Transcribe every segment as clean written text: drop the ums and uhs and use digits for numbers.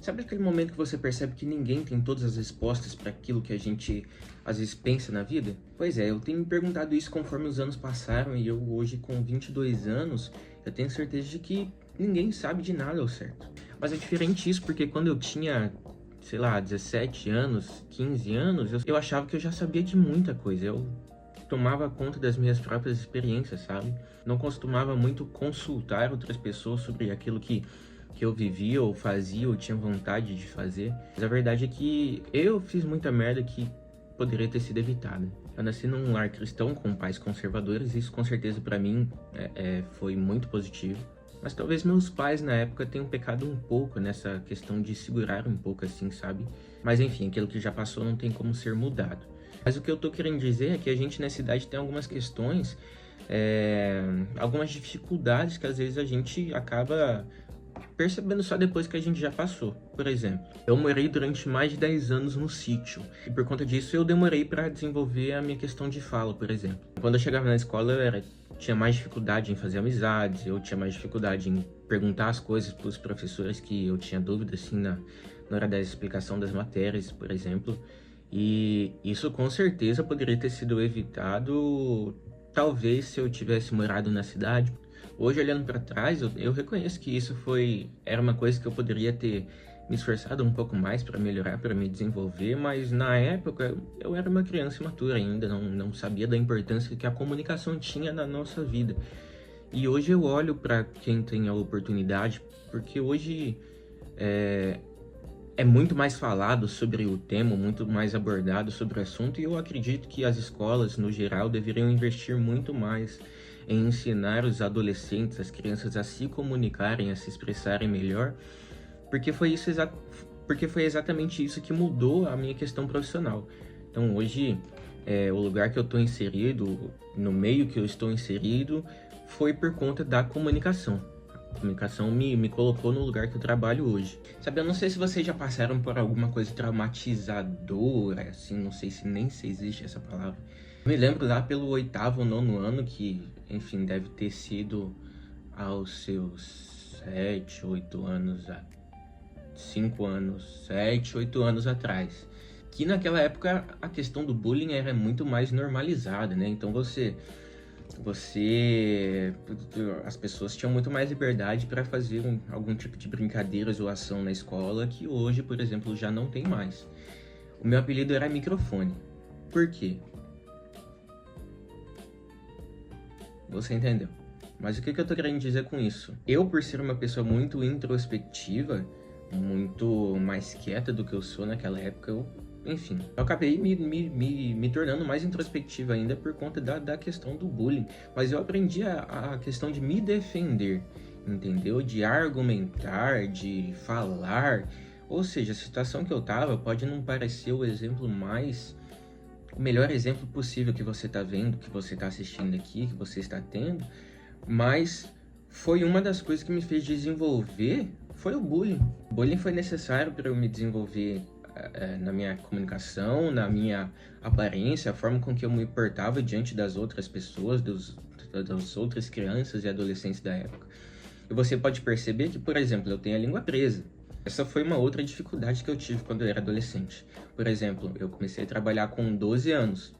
Sabe aquele momento que você percebe que ninguém tem todas as respostas para aquilo que a gente às vezes pensa na vida? Pois é, eu tenho me perguntado isso conforme os anos passaram e eu hoje com 22 anos, eu tenho certeza de que ninguém sabe de nada ao certo. Mas é diferente isso porque quando eu tinha, sei lá, 17 anos, 15 anos, eu achava que eu já sabia de muita coisa. Eu tomava conta das minhas próprias experiências, sabe? Não costumava muito consultar outras pessoas sobre aquilo que eu vivia ou fazia ou tinha vontade de fazer. Mas a verdade é que eu fiz muita merda que poderia ter sido evitada. Eu nasci num lar cristão com pais conservadores, e isso com certeza para mim foi muito positivo. Mas talvez meus pais na época tenham pecado um pouco nessa questão de segurar um pouco assim, sabe? Mas enfim, aquilo que já passou não tem como ser mudado. Mas o que eu tô querendo dizer é que a gente nessa idade tem algumas questões, algumas dificuldades que às vezes a gente acaba percebendo só depois que a gente já passou. Por exemplo, eu morei durante mais de 10 anos no sítio, e por conta disso eu demorei para desenvolver a minha questão de fala, por exemplo. Quando eu chegava na escola tinha mais dificuldade em fazer amizades, eu tinha mais dificuldade em perguntar as coisas para os professores que eu tinha dúvida assim na hora da explicação das matérias, por exemplo. E isso com certeza poderia ter sido evitado, talvez, se eu tivesse morado na cidade. Hoje, olhando para trás, eu reconheço que isso era uma coisa que eu poderia ter me esforçado um pouco mais para melhorar, para me desenvolver, mas na época eu era uma criança imatura ainda, não sabia da importância que a comunicação tinha na nossa vida. E hoje eu olho para quem tem a oportunidade, porque hoje é muito mais falado sobre o tema, muito mais abordado sobre o assunto, e eu acredito que as escolas, no geral, deveriam investir muito mais em ensinar os adolescentes, as crianças a se comunicarem, a se expressarem melhor, porque foi exatamente isso que mudou a minha questão profissional. Então hoje, o lugar que eu estou inserido, no meio que eu estou inserido, foi por conta da comunicação. A comunicação me colocou no lugar que eu trabalho hoje. Sabe, eu não sei se vocês já passaram por alguma coisa traumatizadora, assim, não sei se existe essa palavra. Eu me lembro lá pelo 8º ou 9º ano, que, enfim, deve ter sido aos seus 7, 8 anos, 5 anos, 7, 8 anos atrás. Que naquela época a questão do bullying era muito mais normalizada, né? Então as pessoas tinham muito mais liberdade para fazer algum tipo de brincadeira, zoação na escola, que hoje, por exemplo, já não tem mais. O meu apelido era microfone. Por quê? Você entendeu? Mas o que eu tô querendo dizer com isso? Eu, por ser uma pessoa muito introspectiva, muito mais quieta do que eu sou naquela época, eu acabei me tornando mais introspectivo ainda por conta da questão do bullying. Mas eu aprendi a questão de me defender, entendeu? De argumentar, de falar. Ou seja, a situação que eu tava pode não parecer o melhor exemplo possível que você tá vendo, que você tá assistindo aqui, que você está tendo, mas foi uma das coisas que me fez desenvolver, foi o bullying. O bullying foi necessário para eu me desenvolver na minha comunicação, na minha aparência, a forma com que eu me portava diante das outras pessoas, das outras crianças e adolescentes da época. E você pode perceber que, por exemplo, eu tenho a língua presa. Essa foi uma outra dificuldade que eu tive quando eu era adolescente. Por exemplo, eu comecei a trabalhar com 12 anos.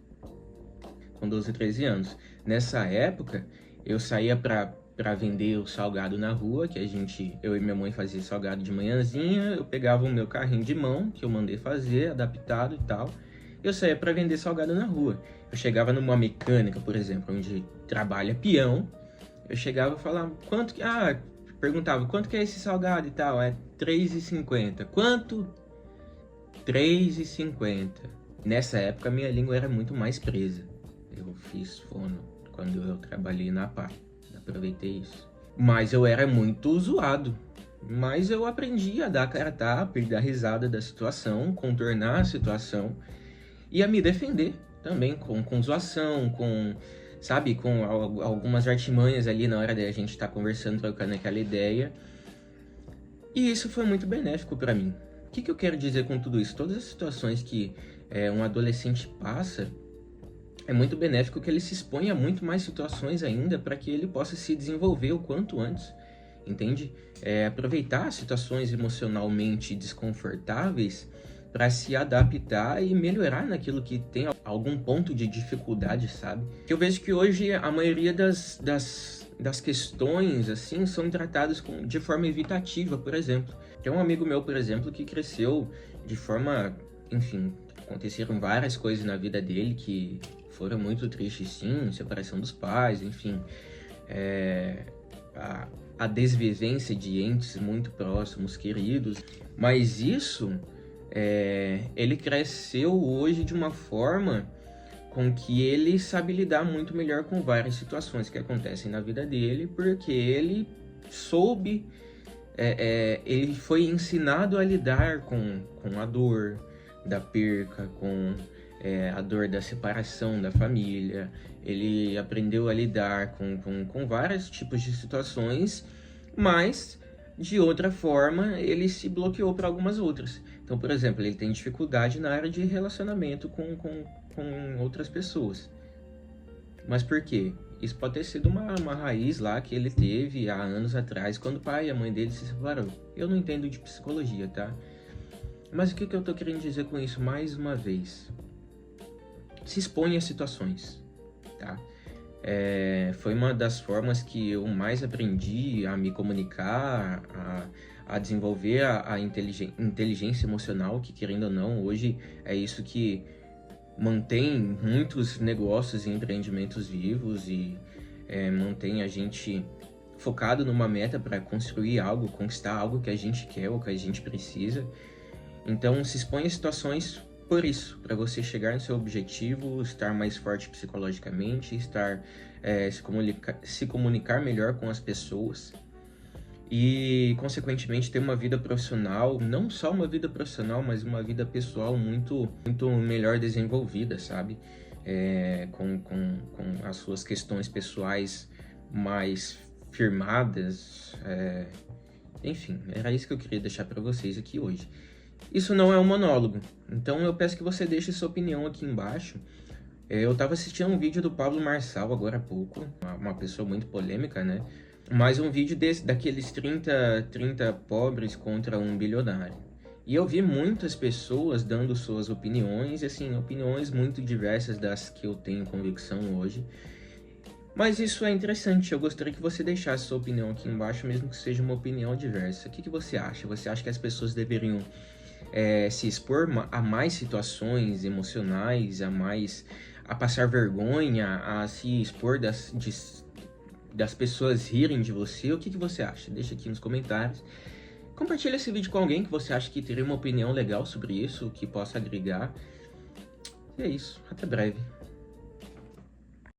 Com 12, 13 anos. Nessa época, eu saía para vender o salgado na rua, que eu e minha mãe fazia salgado de manhãzinha, eu pegava o meu carrinho de mão, que eu mandei fazer, adaptado e tal, eu saía para vender salgado na rua. Eu chegava numa mecânica, por exemplo, onde trabalha peão, eu chegava e falava, perguntava, quanto que é esse salgado e tal? É R$3,50. Quanto? R$3,50. Nessa época, minha língua era muito mais presa. Eu fiz fono quando eu trabalhei na pá. Aproveitei isso. Mas eu era muito zoado. Mas eu aprendi a dar cara a tapa e dar risada da situação, contornar a situação e a me defender também com zoação, sabe, com algumas artimanhas ali na hora da gente estar conversando, trocando aquela ideia. E isso foi muito benéfico para mim. O que eu quero dizer com tudo isso? Todas as situações que um adolescente passa, é muito benéfico que ele se exponha a muito mais situações ainda para que ele possa se desenvolver o quanto antes entende? Aproveitar situações emocionalmente desconfortáveis para se adaptar e melhorar naquilo que tem algum ponto de dificuldade, sabe? Eu vejo que hoje a maioria das questões, assim, são tratadas de forma evitativa, por exemplo. Tem um amigo meu, por exemplo, que cresceu de forma, enfim, aconteceram várias coisas na vida dele que foram muito tristes, sim, separação dos pais, enfim, a desvivência de entes muito próximos, queridos, mas isso, ele cresceu hoje de uma forma com que ele sabe lidar muito melhor com várias situações que acontecem na vida dele, porque ele soube, ele foi ensinado a lidar com a dor da perca, com a dor da separação da família. Ele aprendeu a lidar com vários tipos de situações, mas de outra forma ele se bloqueou para algumas outras. Então, por exemplo, ele tem dificuldade na área de relacionamento com outras pessoas. Mas por quê? Isso pode ter sido uma raiz lá que ele teve há anos atrás, quando o pai e a mãe dele se separaram. Eu não entendo de psicologia, tá? Mas o que eu tô querendo dizer com isso mais uma vez? Se expõe a situações, tá? Foi uma das formas que eu mais aprendi a me comunicar, a desenvolver a inteligência emocional, que, querendo ou não, hoje é isso que mantém muitos negócios e empreendimentos vivos e mantém a gente focado numa meta para construir algo, conquistar algo que a gente quer ou que a gente precisa. Então, se expõe a situações por isso, para você chegar no seu objetivo, estar mais forte psicologicamente, se comunicar melhor com as pessoas e, consequentemente, ter uma vida profissional, não só uma vida profissional, mas uma vida pessoal muito, muito melhor desenvolvida, sabe? Com as suas questões pessoais mais firmadas. Enfim, era isso que eu queria deixar para vocês aqui hoje. Isso não é um monólogo, então eu peço que você deixe sua opinião aqui embaixo. Eu estava assistindo um vídeo do Pablo Marçal agora há pouco, uma pessoa muito polêmica, né? Mas um vídeo daqueles 30 pobres contra um bilionário. E eu vi muitas pessoas dando suas opiniões, assim, opiniões muito diversas das que eu tenho convicção hoje. Mas isso é interessante, eu gostaria que você deixasse sua opinião aqui embaixo, mesmo que seja uma opinião diversa. O que você acha? Você acha que as pessoas deveriam se expor a mais situações emocionais, a passar vergonha, a se expor das pessoas rirem de você? O que você acha? Deixa aqui nos comentários. Compartilha esse vídeo com alguém que você acha que teria uma opinião legal sobre isso, que possa agregar. E é isso, até breve.